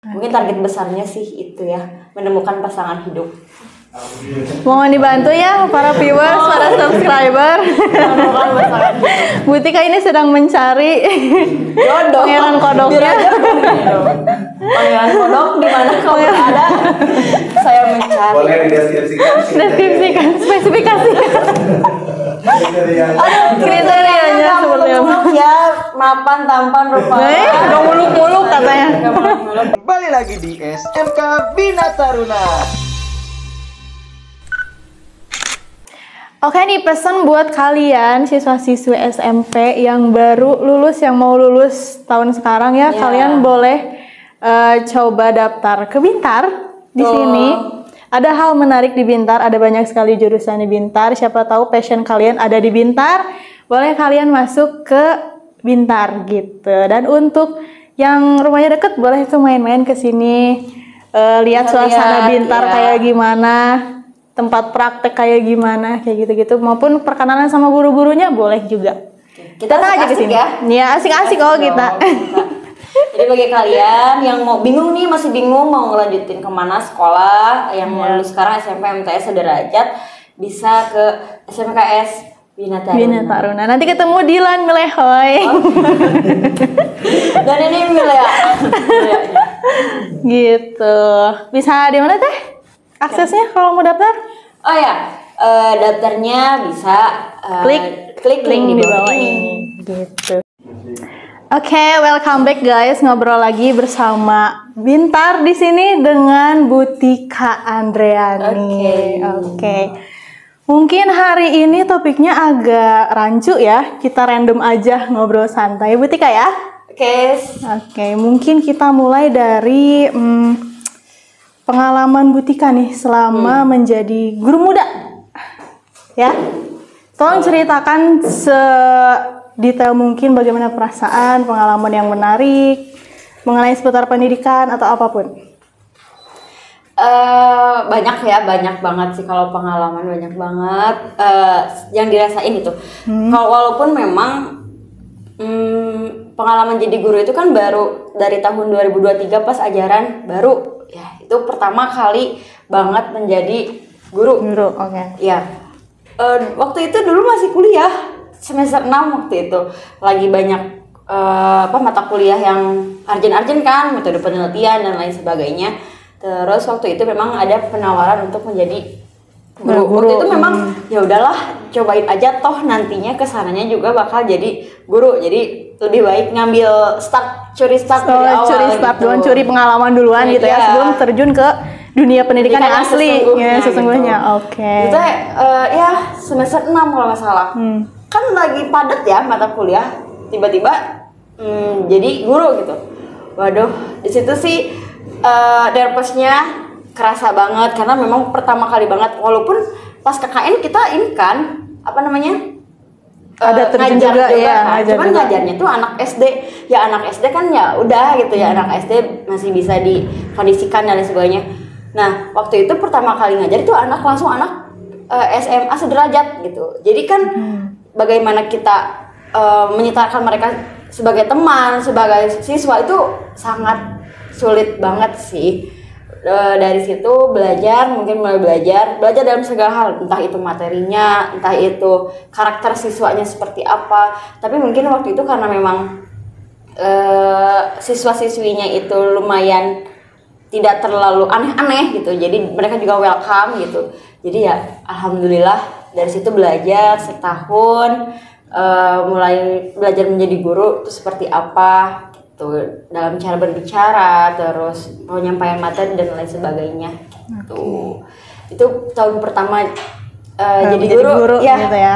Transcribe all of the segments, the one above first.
Mungkin target besarnya sih itu ya, menemukan pasangan hidup. Mohon dibantu ya para viewers, para subscriber. Butika ini sedang mencari jodoh. Pangeran kodoknya. Pangeran kodok di mana kau berada? Saya mencari. Boleh Deskripsikan spesifikasi. Kriterianya seperti apa? Ya, mapan, tampan, rupa. Gak muluk-muluk katanya. Kembali lagi di SMK Bina Taruna. Oke nih, pesan buat kalian siswa-siswi SMP yang baru lulus, yang mau lulus tahun sekarang ya, kalian boleh coba daftar ke Bintar. Di sini ada hal menarik di Bintar, ada banyak sekali jurusan di Bintar. Siapa tahu passion kalian ada di Bintar, boleh kalian masuk ke Bintar gitu. Dan untuk yang rumahnya deket, boleh tuh main-main ke sini, lihat suasana Bintar kayak gimana, tempat praktek kayak gimana, kayak gitu-gitu, maupun perkenalan sama guru-gurunya boleh juga. Kita aja ke sini. Ya, asik-asik kita. Jadi bagi kalian yang mau bingung nih, masih bingung mau ngelanjutin kemana sekolah, yang mau lulus sekarang SMP MTS sederajat, bisa ke SMKS Bina Taruna. Nanti ketemu Dilan Milehoy. Dan ini Milea. Gitu. Bisa di mana teh? Aksesnya kalau mau daftar? Oh ya, daftarnya bisa klik link di bawah ini. Gitu. Oke, welcome back guys. Ngobrol lagi bersama Bintar di sini dengan Butika Andreani. Oke. Mungkin hari ini topiknya agak rancu ya. Kita random aja ngobrol santai, Butika ya. Oke, mungkin kita mulai dari pengalaman Butika nih selama menjadi guru muda. Ya. Tolong ceritakan sedetail mungkin bagaimana perasaan, pengalaman yang menarik mengenai seputar pendidikan atau apapun. Banyak banget sih kalau pengalaman, banyak banget yang dirasain itu. Kalau walaupun memang pengalaman jadi guru itu kan baru dari tahun 2023 pas ajaran baru. Ya, itu pertama kali banget menjadi guru. Oke. Ya. Waktu itu dulu masih kuliah semester 6 waktu itu. Lagi banyak mata kuliah yang arjen-arjen kan, metode penelitian dan lain sebagainya. Terus waktu itu memang ada penawaran untuk menjadi guru. Waktu itu memang ya udahlah, cobain aja, toh nantinya kesananya juga bakal jadi guru. Jadi lebih baik ngambil curi start dari awal, curi pengalaman duluan gitu ya, sebelum terjun ke dunia pendidikan yang asli sesungguhnya. Oke. Itu ya semester 6 kalau nggak salah. Kan lagi padat ya mata kuliah, tiba-tiba jadi guru gitu. Waduh, di situ sih nervousnya kerasa banget karena memang pertama kali banget, walaupun pas KKN kita ini kan ada terjun juga ya, kan. Cuman ngajarnya tuh anak SD. Ya anak SD kan ya udah gitu ya, anak SD masih bisa dikondisikan dan lain sebagainya. Nah, waktu itu pertama kali ngajar itu langsung anak SMA sederajat gitu. Jadi kan bagaimana kita menyetarkan mereka sebagai teman, sebagai siswa itu sangat sulit banget sih. Dari situ belajar dalam segala hal, entah itu materinya, entah itu karakter siswanya seperti apa. Tapi mungkin waktu itu karena memang siswa-siswinya itu lumayan tidak terlalu aneh-aneh gitu, jadi mereka juga welcome gitu. Jadi ya alhamdulillah dari situ belajar setahun, mulai belajar menjadi guru itu seperti apa gitu, dalam cara berbicara, terus penyampaian materi dan lain sebagainya gitu. Itu tahun pertama jadi guru ya. Gitu ya.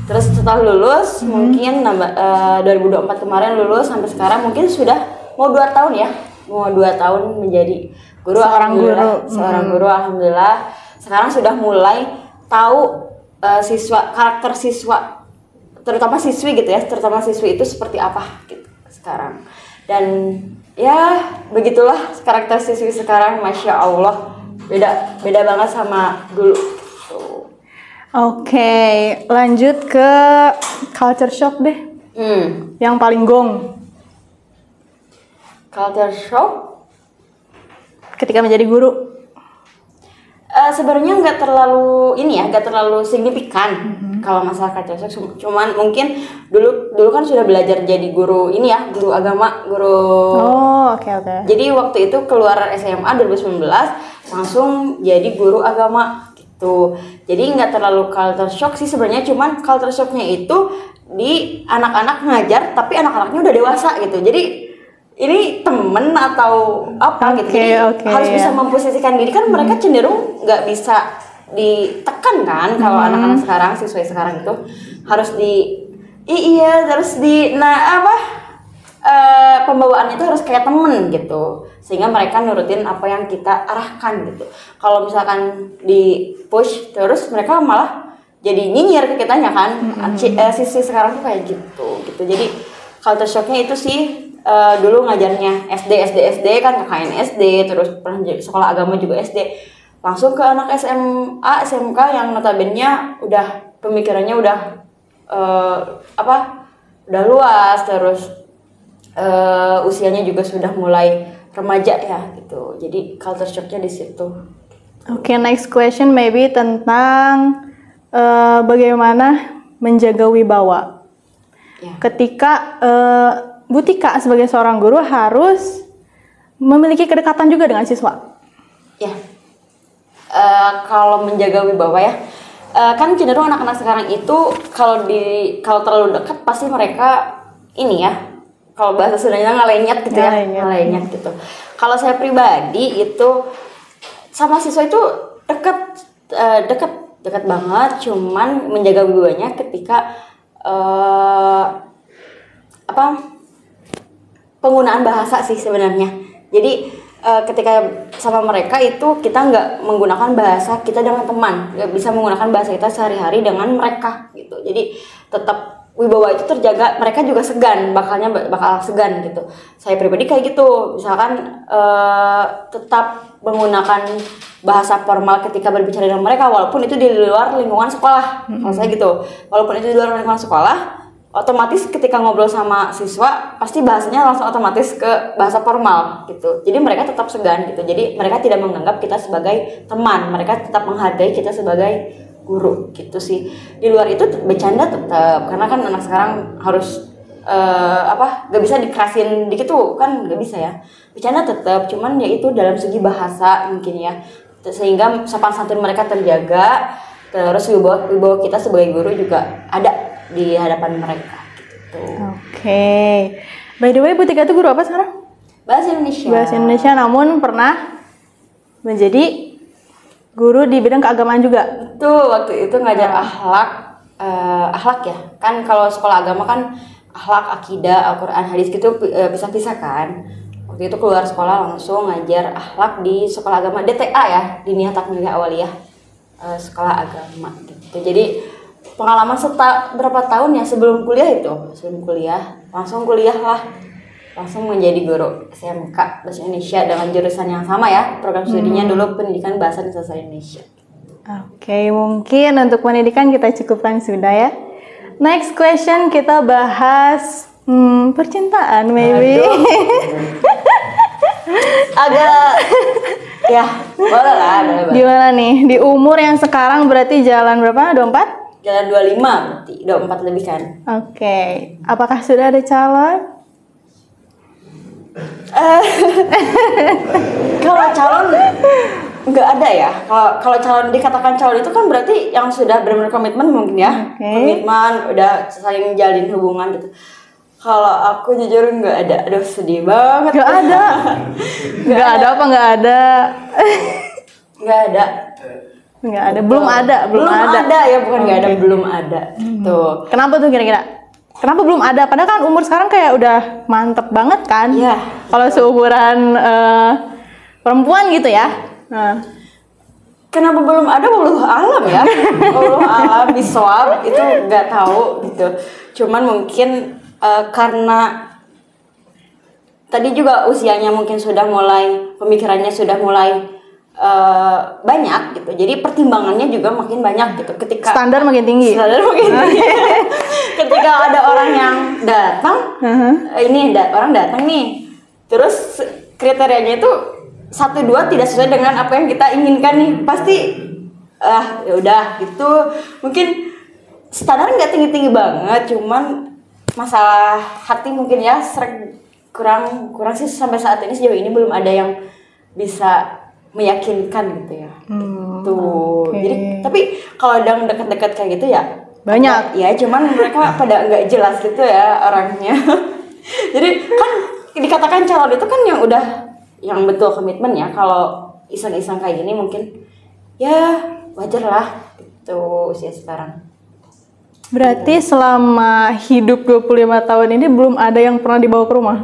Terus setelah lulus mungkin 2024 kemarin lulus sampai sekarang mungkin sudah mau 2 tahun ya. Mau 2 tahun menjadi guru. Seorang guru alhamdulillah. Sekarang sudah mulai tahu karakter siswa, terutama siswi gitu ya, terutama siswi itu seperti apa gitu sekarang. Dan ya begitulah karakter siswi sekarang, masya Allah beda banget sama dulu. Oke, lanjut ke culture shock deh. Yang paling gong. Culture shock ketika menjadi guru? Sebenarnya nggak terlalu nggak terlalu signifikan kalau masalah culture shock. Cuman mungkin dulu kan sudah belajar jadi guru guru agama, guru. Oh, oke. Jadi waktu itu keluar SMA 2019 langsung jadi guru agama gitu. Jadi nggak terlalu culture shock sih sebenarnya, cuman culture shocknya itu di anak-anak ngajar tapi anak-anaknya udah dewasa gitu. Jadi ini temen atau apa gitu, jadi harus bisa memposisikan diri, kan mereka cenderung nggak bisa ditekan kan kalau anak-anak sekarang, siswa sekarang itu harus terus pembawaannya itu harus kayak temen gitu, sehingga mereka nurutin apa yang kita arahkan gitu. Kalau misalkan di push terus mereka malah jadi nyinyir ke kitanya kan. Sisi sekarang tuh kayak gitu. Jadi culture shocknya itu sih. Dulu ngajarnya SD kan KKN SD, terus pernah sekolah agama juga SD, langsung ke anak SMA SMK yang notabene udah pemikirannya udah udah luas, terus usianya juga sudah mulai remaja ya gitu. Jadi culture shocknya di situ. Oke, next question maybe tentang bagaimana menjaga wibawa ketika Bu Tika sebagai seorang guru harus memiliki kedekatan juga dengan siswa. Ya, kalau menjaga wibawa ya, kan cenderung anak-anak sekarang itu kalau terlalu dekat pasti mereka kalau bahasa Sundanya ngalenyet gitu ya, ngalenyet gitu. Kalau saya pribadi itu sama siswa itu dekat banget, cuman menjaga wibawanya ketika penggunaan bahasa sih sebenarnya. Jadi ketika sama mereka itu kita nggak menggunakan bahasa kita dengan teman, nggak bisa menggunakan bahasa kita sehari-hari dengan mereka gitu. Jadi tetap wibawa itu terjaga, mereka juga bakal segan gitu. Saya pribadi kayak gitu, misalkan tetap menggunakan bahasa formal ketika berbicara dengan mereka walaupun itu di luar lingkungan sekolah. Kalau saya gitu, walaupun itu di luar lingkungan sekolah, otomatis ketika ngobrol sama siswa pasti bahasanya langsung otomatis ke bahasa formal gitu. Jadi mereka tetap segan gitu. Jadi mereka tidak menganggap kita sebagai teman, mereka tetap menghargai kita sebagai guru gitu sih. Di luar itu bercanda tetap, karena kan anak sekarang harus gak bisa dikerasin dikit tuh kan, gak bisa ya. Bercanda tetap, cuman ya itu dalam segi bahasa mungkin ya, sehingga sopan santun mereka terjaga. Terus wibawa kita sebagai guru juga ada di hadapan mereka gitu. Oke. By the way, Bu Tika itu guru apa sekarang? Bahasa Indonesia. Bahasa Indonesia, namun pernah menjadi guru di bidang keagamaan juga. Betul, waktu itu ngajar akhlak ya. Kan kalau sekolah agama kan akhlak, akidah, Al-Qur'an, hadis gitu pisah-pisah kan. Waktu itu keluar sekolah langsung ngajar akhlak di sekolah agama DTA ya, Diniyah Takmiliyah Awaliyah, sekolah agama gitu. Jadi pengalaman berapa tahun ya sebelum kuliah langsung menjadi guru SMK Bahasa Indonesia dengan jurusan yang sama ya, program studinya dulu pendidikan bahasa dan sastra Indonesia. Oke, mungkin untuk pendidikan kita cukupkan sudah ya. Next question kita bahas percintaan maybe. Agak ya boleh lah. Gimana nih di umur yang sekarang, berarti jalan berapa? 24? Jalan 25 berarti, 24 lebih kan. Oke. Apakah sudah ada calon? Kalau calon nggak ada ya. Kalau calon, dikatakan calon itu kan berarti yang sudah benar-benar komitmen mungkin ya. Komitmen, udah saling jalin hubungan gitu. Kalau aku jujur nggak ada. Aduh sedih banget. Nggak ada. Nggak ada apa nggak ada? Nggak ada. Nggak ada, belum ada ya, bukan nggak ada, belum ada. Tuh. Kenapa tuh kira-kira? Kenapa belum ada? Padahal kan umur sekarang kayak udah mantep banget kan? Iya. Kalau seumuran perempuan gitu ya. Kenapa belum ada? Wallahu alam ya. Wallahu alam bisawab, itu nggak tahu gitu. Cuman mungkin karena tadi juga usianya mungkin sudah mulai, pemikirannya sudah mulai banyak gitu, jadi pertimbangannya juga makin banyak gitu. Ketika standar makin tinggi. Ketika ada orang yang datang, orang datang nih, terus kriterianya itu 1 2 tidak sesuai dengan apa yang kita inginkan nih, pasti ya udah gitu. Mungkin standar nggak tinggi-tinggi banget, cuman masalah hati mungkin ya sering kurang sih sampai saat ini, sejauh ini belum ada yang bisa meyakinkan gitu ya. Tuh. Okay. Jadi tapi kalau yang dekat-dekat kayak gitu ya banyak. Ya cuman mereka pada nggak jelas gitu ya orangnya. Jadi kan dikatakan calon itu kan yang udah yang betul komitmen ya. Kalau iseng-iseng kayak gini mungkin ya wajar lah gitu usia sekarang. Berarti selama hidup 25 tahun ini belum ada yang pernah dibawa ke rumah?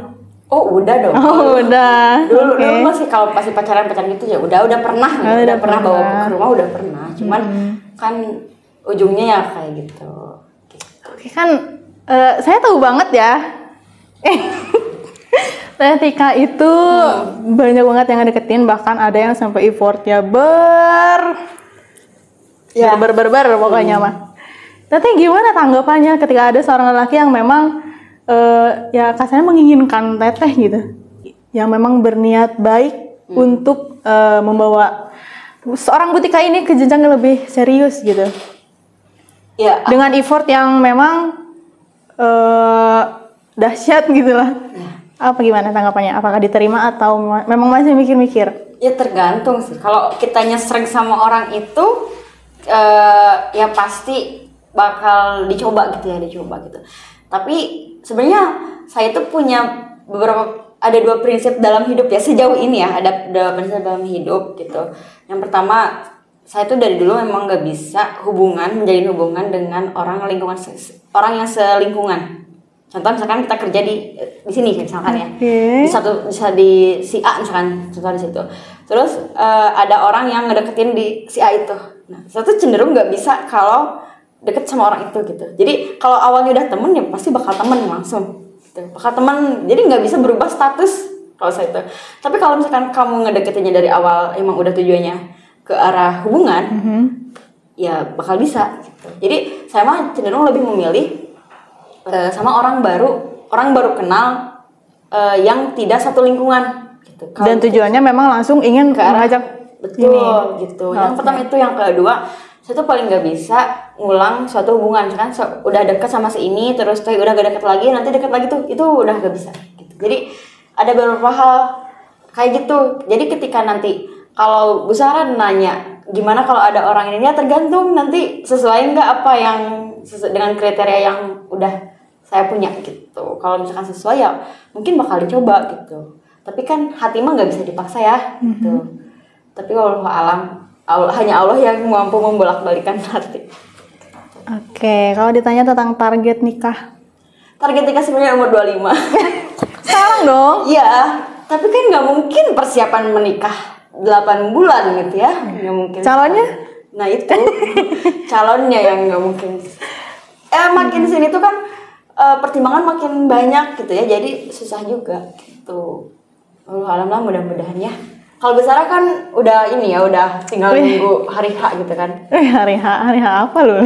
Oh udah dong. Oh udah. Dulu masih kalau masih pacaran gitu ya udah pernah gitu. Udah pernah bawa ke rumah, udah pernah. Cuman kan ujungnya ya kayak gitu. Oke kan saya tahu banget ya. Tika itu banyak banget yang deketin, bahkan ada yang sampai effortnya ber pokoknya mah. Tapi gimana tanggapannya ketika ada seorang lelaki yang memang ya kasarnya menginginkan teteh gitu, yang memang berniat baik untuk membawa seorang Butika ini ke jenjang yang lebih serius gitu, ya dengan effort yang memang dahsyat gitulah. Apa gimana tanggapannya? Apakah diterima atau memang masih mikir-mikir? Ya tergantung sih. Kalau kitanya sering sama orang itu ya pasti bakal dicoba gitu. Tapi sebenarnya saya tuh punya ada 2 prinsip dalam hidup ya sejauh ini ya, ada 2 prinsip dalam hidup gitu. Yang pertama, saya tuh dari dulu memang nggak bisa menjalin hubungan dengan orang yang selingkungan. Contoh misalkan kita kerja di sini misalkan ya, di si A misalkan, contoh di situ. Terus ada orang yang ngedeketin di si A itu. Nah, saya tuh cenderung nggak bisa kalau deket sama orang itu gitu. Jadi kalau awalnya udah temen ya pasti bakal temen langsung. Gitu. Bakal temen, jadi nggak bisa berubah status kalau saya itu. Tapi kalau misalkan kamu ngedeketinnya dari awal emang udah tujuannya ke arah hubungan, ya bakal bisa. Gitu. Jadi saya mah cenderung lebih memilih sama orang baru kenal yang tidak satu lingkungan gitu. Dan tujuannya memang langsung ingin mengajak betul ini. Gitu. Yang pertama itu, yang kedua saya tuh paling nggak bisa ngulang suatu hubungan kan, udah deket sama si ini terus udah gak deket lagi, nanti deket lagi tuh itu udah gak bisa gitu. Jadi ada beberapa hal kayak gitu. Jadi ketika nanti kalau Bu Sarah nanya gimana kalau ada orang ini, ya tergantung nanti sesuai nggak apa yang dengan kriteria yang udah saya punya gitu. Kalau misalkan sesuai ya mungkin bakal dicoba gitu. Tapi kan hati mah nggak bisa dipaksa ya gitu. Tapi hanya Allah yang mampu membolak-balikan hati. Oke, kalau ditanya tentang target nikah. Target nikah sebenarnya umur 25. Sekarang dong? Iya, tapi kan nggak mungkin persiapan menikah 8 bulan gitu ya. Nggak mungkin. Calonnya? Nah itu calonnya yang nggak mungkin. Makin sini tuh kan pertimbangan makin banyak gitu ya, jadi susah juga gitu. Alhamdulillah mudah-mudahan ya. Kalau besar kan udah ini ya, udah tinggal nunggu hari H gitu kan. Hari H apa lu?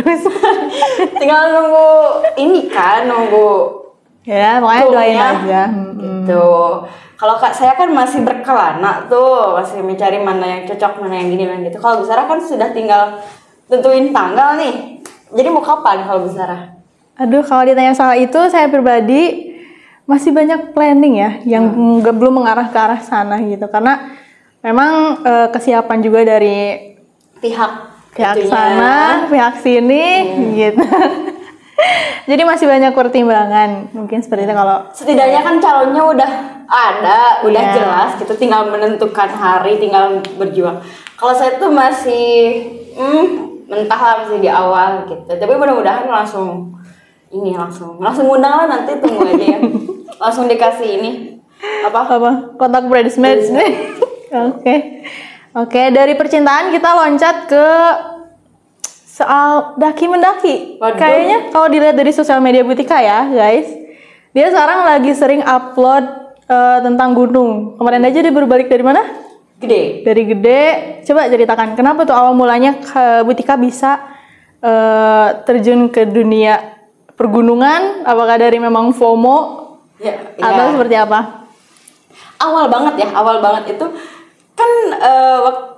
Tinggal nunggu ini kan, nunggu ya pokoknya doain aja gitu. Kalau saya kan masih berkelana tuh, masih mencari mana yang cocok, mana yang gini, mana gitu. Kalau besar kan sudah tinggal tentuin tanggal nih. Jadi mau kapan kalau besar? Aduh, kalau ditanya soal itu, saya pribadi masih banyak planning ya, yang belum mengarah ke arah sana gitu. Karena memang kesiapan juga dari pihak sana, pihak sini gitu. Jadi masih banyak pertimbangan, mungkin seperti itu. Kalau setidaknya kan calonnya udah ada, udah jelas gitu, tinggal menentukan hari, tinggal berjuang. Kalau saya tuh masih mentah lah, masih di awal gitu. Tapi mudah-mudahan langsung ngundang lah, nanti tunggu aja ya. Langsung dikasih ini apa kontak bridesmaid. Oke, dari percintaan kita loncat ke soal daki-mendaki. Kayaknya kalau dilihat dari sosial media Butika ya guys, dia sekarang lagi sering upload tentang gunung. Kemarin aja dia baru balik dari mana? Dari Gede. Coba ceritakan kenapa tuh awal mulanya Butika bisa terjun ke dunia pergunungan. Apakah dari memang FOMO atau seperti apa? Awal banget itu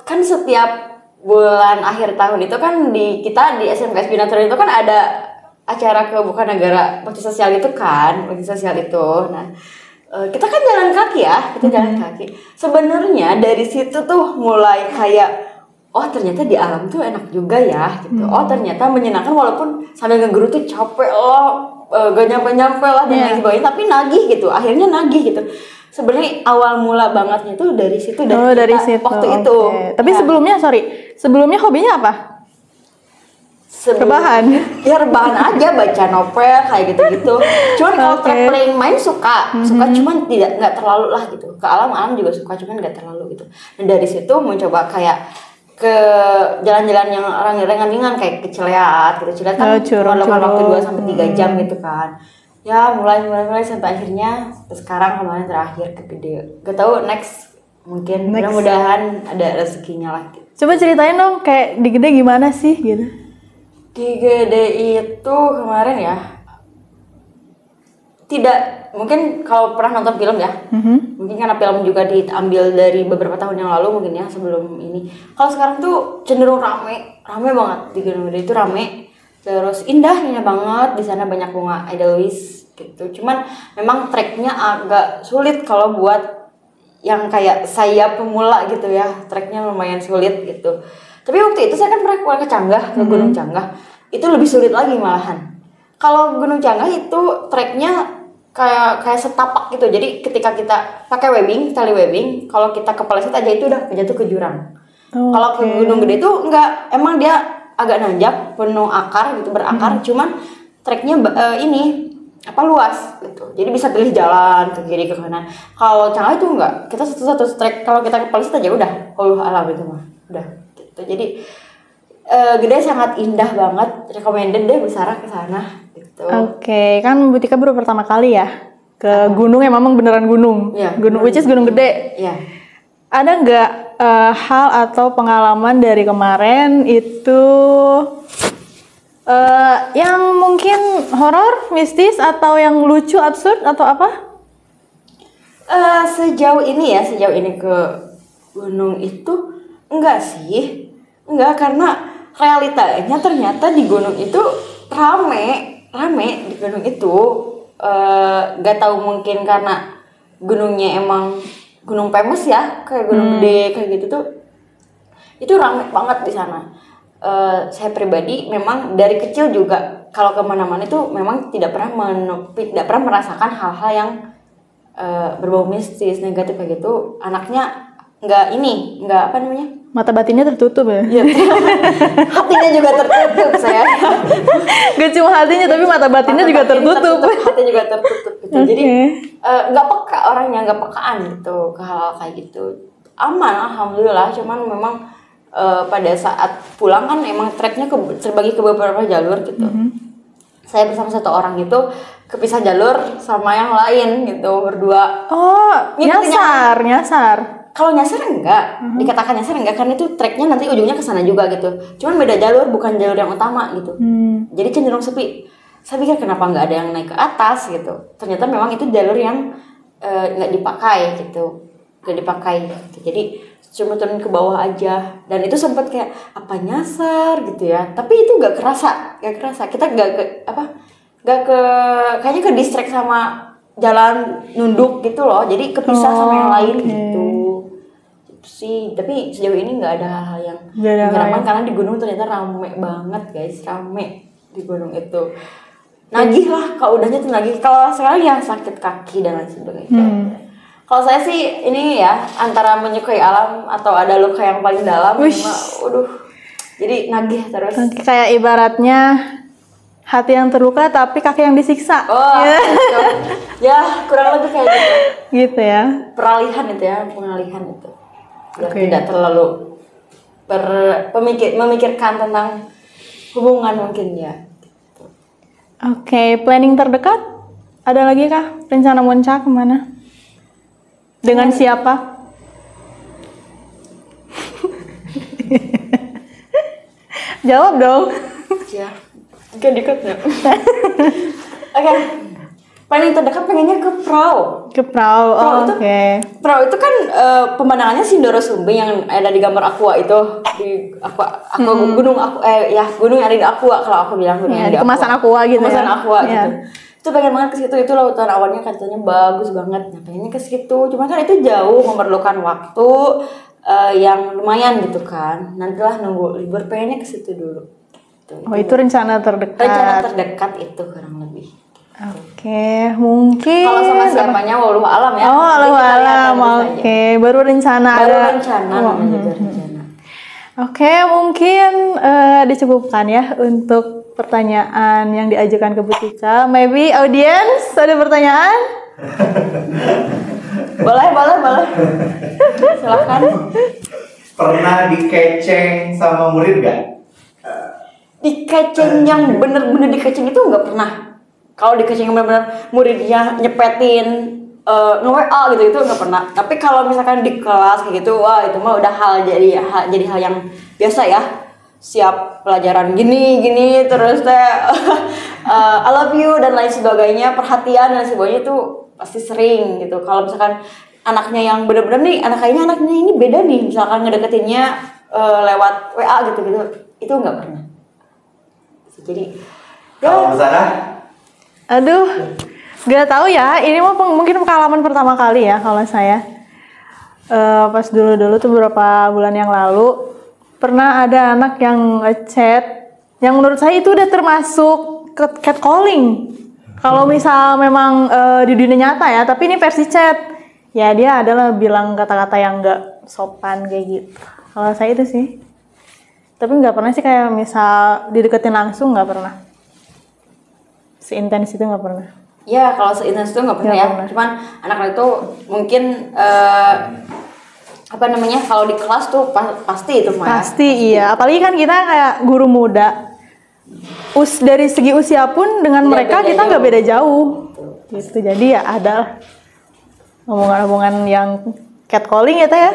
kan setiap bulan akhir tahun itu kan kita di SMKS Binatur itu kan ada acara kebuka negara bakti sosial itu kan, bakti sosial itu. Nah, kita kan jalan kaki ya, kita jalan kaki. Sebenarnya dari situ tuh mulai kayak, oh ternyata di alam tuh enak juga ya, gitu. Oh ternyata menyenangkan walaupun sambil ngeguru tuh capek loh, gak nyampe lah dan lain sebagainya, tapi nagih gitu. Akhirnya nagih gitu. Sebenarnya awal mula bangetnya tuh dari situ dari situ. Waktu itu. Tapi sebelumnya hobinya apa? Rebahan? Ya rebahan aja, baca novel kayak gitu-gitu. Cuman kalau traveling main suka cuman nggak terlalu lah gitu. Ke alam juga suka cuman nggak terlalu gitu. Dan dari situ mencoba kayak ke jalan-jalan yang ringan-ringan kayak ke Cileat gitu. Cileat kan cuma waktu 2-3 jam gitu kan. Ya mulai sampai akhirnya sekarang kemarin terakhir ke Gede. Gak tahu next mungkin mudah-mudahan ada rezekinya lah gitu. Coba ceritain dong kayak di Gede gimana sih gitu. Di Gede itu kemarin ya tidak, mungkin kalau pernah nonton film ya, mungkin karena film juga diambil dari beberapa tahun yang lalu mungkin ya sebelum ini. Kalau sekarang tuh cenderung rame banget di Gunung Gede itu rame. Terus indah banget, di sana banyak bunga edelweiss gitu. Cuman memang treknya agak sulit kalau buat yang kayak saya pemula gitu ya. Treknya lumayan sulit gitu. Tapi waktu itu saya kan pernah ke Canggah, ke Gunung Canggah. Itu lebih sulit lagi malahan. Kalau Gunung Canggah itu treknya kayak setapak gitu. Jadi ketika kita pakai tali webbing, kalau kita kepeleset aja itu udah jatuh ke jurang. Kalau ke Gunung Gede itu enggak, emang dia agak nanjak, penuh akar gitu, berakar, cuman treknya luas gitu. Jadi bisa pilih jalan ke kiri ke kanan. Kalau Canggah itu enggak, kita satu trek, kalau kita kepeleset aja udah alam itu mah. Udah gitu. Jadi Gede sangat indah banget, recommended deh Busara ke sana gitu. Oke, kan Bu Tika baru pertama kali ya ke gunung yang memang beneran gunung. Ya, which is Gunung Gede. Iya. Ada nggak hal atau pengalaman dari kemarin itu yang mungkin horor, mistis atau yang lucu, absurd atau apa? Sejauh ini ke gunung itu enggak sih. Enggak, karena realitanya ternyata di gunung itu rame di gunung itu. Gak tahu mungkin karena gunungnya emang gunung famous ya, kayak Gunung Gede kayak gitu tuh. Itu rame banget di sana. Saya pribadi memang dari kecil juga kalau kemana-mana itu memang tidak pernah merasakan hal-hal yang berbau mistis, negatif kayak gitu. Anaknya nggak mata batinnya tertutup ya? Iya. Hatinya juga tertutup saya. Gak cuma hatinya tapi mata batinnya juga tertutup. Hatinya juga tertutup gitu. Okay. Jadi nggak peka orangnya, nggak pekaan gitu ke hal kayak gitu. Aman alhamdulillah. Cuman memang pada saat pulang kan emang treknya terbagi ke beberapa jalur gitu. Saya bersama satu orang itu kepisah jalur sama yang lain gitu berdua. Oh, nyasar. Kalau nyasar enggak, dikatakan nyasar enggak karena itu treknya nanti ujungnya ke sana juga gitu. Cuman beda jalur, bukan jalur yang utama gitu. Jadi cenderung sepi. Saya pikir kenapa nggak ada yang naik ke atas gitu. Ternyata memang itu jalur yang nggak dipakai gitu, nggak dipakai. Gitu. Jadi cuma turun ke bawah aja. Dan itu sempat kayak apa nyasar gitu ya. Tapi itu nggak kerasa. Kita kayaknya ke distract sama jalan nunduk gitu loh. Jadi kepisah sama yang lain gitu. Sih, tapi sejauh ini nggak ada hal-hal yang menyeramkan karena di gunung ternyata rame banget guys, rame di gunung itu. Nagih lah, kalau udahnya tuh nagih. Kalau sekarang ya sakit kaki dan lain sebagainya. Kalau saya sih ini ya antara menyukai alam atau ada luka yang paling dalam, jadi nagih terus. Kayak ibaratnya hati yang terluka tapi kaki yang disiksa. Oh, ya kurang lebih kayak gitu. Gitu ya. Pengalihan itu. Tidak terlalu memikirkan tentang hubungan mungkin ya. Oke, planning terdekat ada lagi kah? Rencana muncak kemana? Dengan siapa? Jawab dong. Ya, mungkin dikit ya. Oke, planning terdekat pengennya ke Prau. Ke perahu. Perahu itu- Oke. Perahu itu kan pemandangannya Sindoro Sumbing yang ada di gambar Aqua itu di Aqua gunung gunung yang ada di Aqua kalau aku bilang gunung Ya, yang di kemasan Aqua gitu kemasan ya. Aqua Iya. gitu. Itu pengen banget ke situ, itu lautan awannya katanya bagus banget. Nah, pengennya ke situ. Cuma kan itu jauh, memerlukan waktu yang lumayan gitu kan. Nantilah nunggu libur pengennya ke situ dulu. Gitu. Oh, itu rencana terdekat. Rencana terdekat itu kurang lebih. Oke, mungkin. Kalau sama siapanya wallahu alam ya. Oh, Nanti kita lihat alam. nanti saja. Oke, baru rencana Baru ada. rencana, Oh, namanya juga rencana. Oke, mungkin dicukupkan ya untuk pertanyaan yang diajukan ke Bu Tika. Maybe audience ada pertanyaan? Boleh. Silakan. Pernah dikeceng sama murid gak? Dikeceng yang bener-bener dikeceng itu nggak pernah. Kalau dikeceng yang bener-bener muridnya nyepetin nge-WA gitu itu nggak pernah. Tapi kalau misalkan di kelas kayak gitu, wah itu mah udah jadi hal yang biasa ya. Siap pelajaran gini terus teh I love you dan lain sebagainya, perhatian dan sebagainya itu pasti sering gitu. Kalau misalkan anaknya yang bener-bener nih anaknya ini beda nih, misalkan ngedeketinnya lewat WA gitu itu nggak pernah. Jadi Kalau Sarah? Aduh, gak tahu ya. Ini mah mungkin pengalaman pertama kali ya kalau saya. Pas dulu tuh beberapa bulan yang lalu pernah ada anak yang ngechat yang menurut saya itu udah termasuk catcalling. Kalau misal memang di dunia nyata ya, tapi ini versi chat. Ya dia adalah bilang kata-kata yang gak sopan kayak gitu. Kalau saya itu sih. Tapi nggak pernah sih kayak misal dideketin langsung, nggak pernah. Seintens itu nggak pernah. ya kalau seintens itu nggak pernah Nggak ya. pernah. Cuman anak itu mungkin kalau di kelas tuh pasti itu mah. Ya. Pasti iya. Apalagi kan kita kayak guru muda. Dari segi usia pun dengan Nggak mereka beda kita nggak jauh. beda jauh. Gitu. Jadi ya ada omongan-omongan yang catcalling ya teh ya.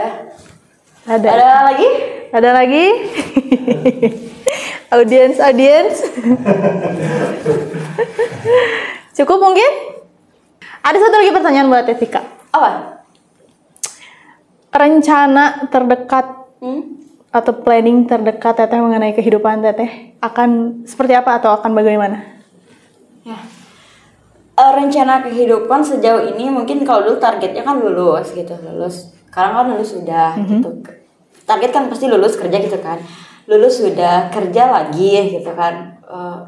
Ada. Ada lagi? Ada lagi? Audience. Cukup mungkin? Ada satu lagi pertanyaan buat Tika. Apa? Rencana terdekat Hmm? atau planning terdekat Teteh mengenai kehidupan Teteh akan seperti apa atau akan bagaimana? Ya. Rencana kehidupan sejauh ini mungkin kalau dulu targetnya kan lulus gitu, lulus. Sekarang kan lulus sudah gitu. Target kan pasti lulus kerja gitu kan. Lulus sudah kerja lagi gitu kan.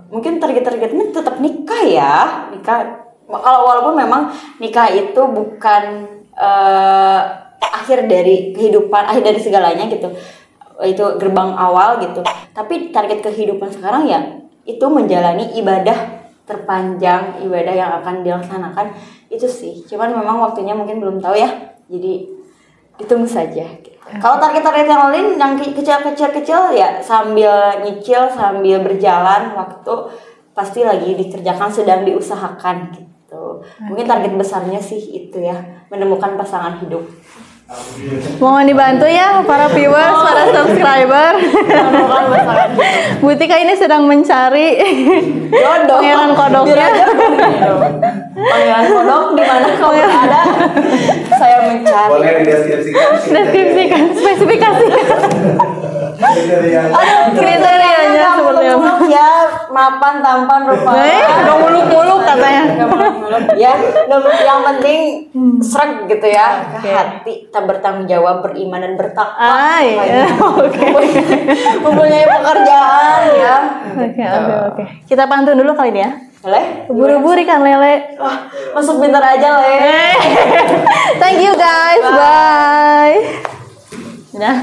Mungkin targetnya tetap nikah ya. Nikah walaupun memang nikah itu bukan akhir dari kehidupan, akhir dari segalanya gitu. Itu gerbang awal gitu. Tapi target kehidupan sekarang ya itu menjalani ibadah terpanjang, ibadah yang akan dilaksanakan itu sih. Cuman memang waktunya mungkin belum tahu ya. Jadi ditunggu saja. Gitu. Kalau target-target yang lain yang kecil ya sambil nyicil, sambil berjalan waktu pasti lagi dikerjakan, sedang diusahakan gitu. Mungkin target besarnya sih itu ya, menemukan pasangan hidup. Mohon dibantu ya para viewers, para subscriber. Menemukan pasangan hidup. Bu Tika ini sedang mencari Jodoh. pangeran kodoknya. Pangeran kodok di mana kau berada? Saya mencari. Boleh dideskripsikan? Deskripsikan spesifikasi kriterianya seperti apa? Muluk ya, mapan, tampan, rupa. Gak muluk-muluk katanya. Gak muluk-muluk ya. Yang penting sreg gitu ya, ke hati, tak bertanggung jawab, beriman dan bertakwa. Ah iya, oke. Mempunyai pekerjaan ya. Oke. Kita pantun dulu kali ini ya. Boleh? Buru-buru kan lele. Wah, masuk pintar aja Le. Thank you guys. Bye. Udah.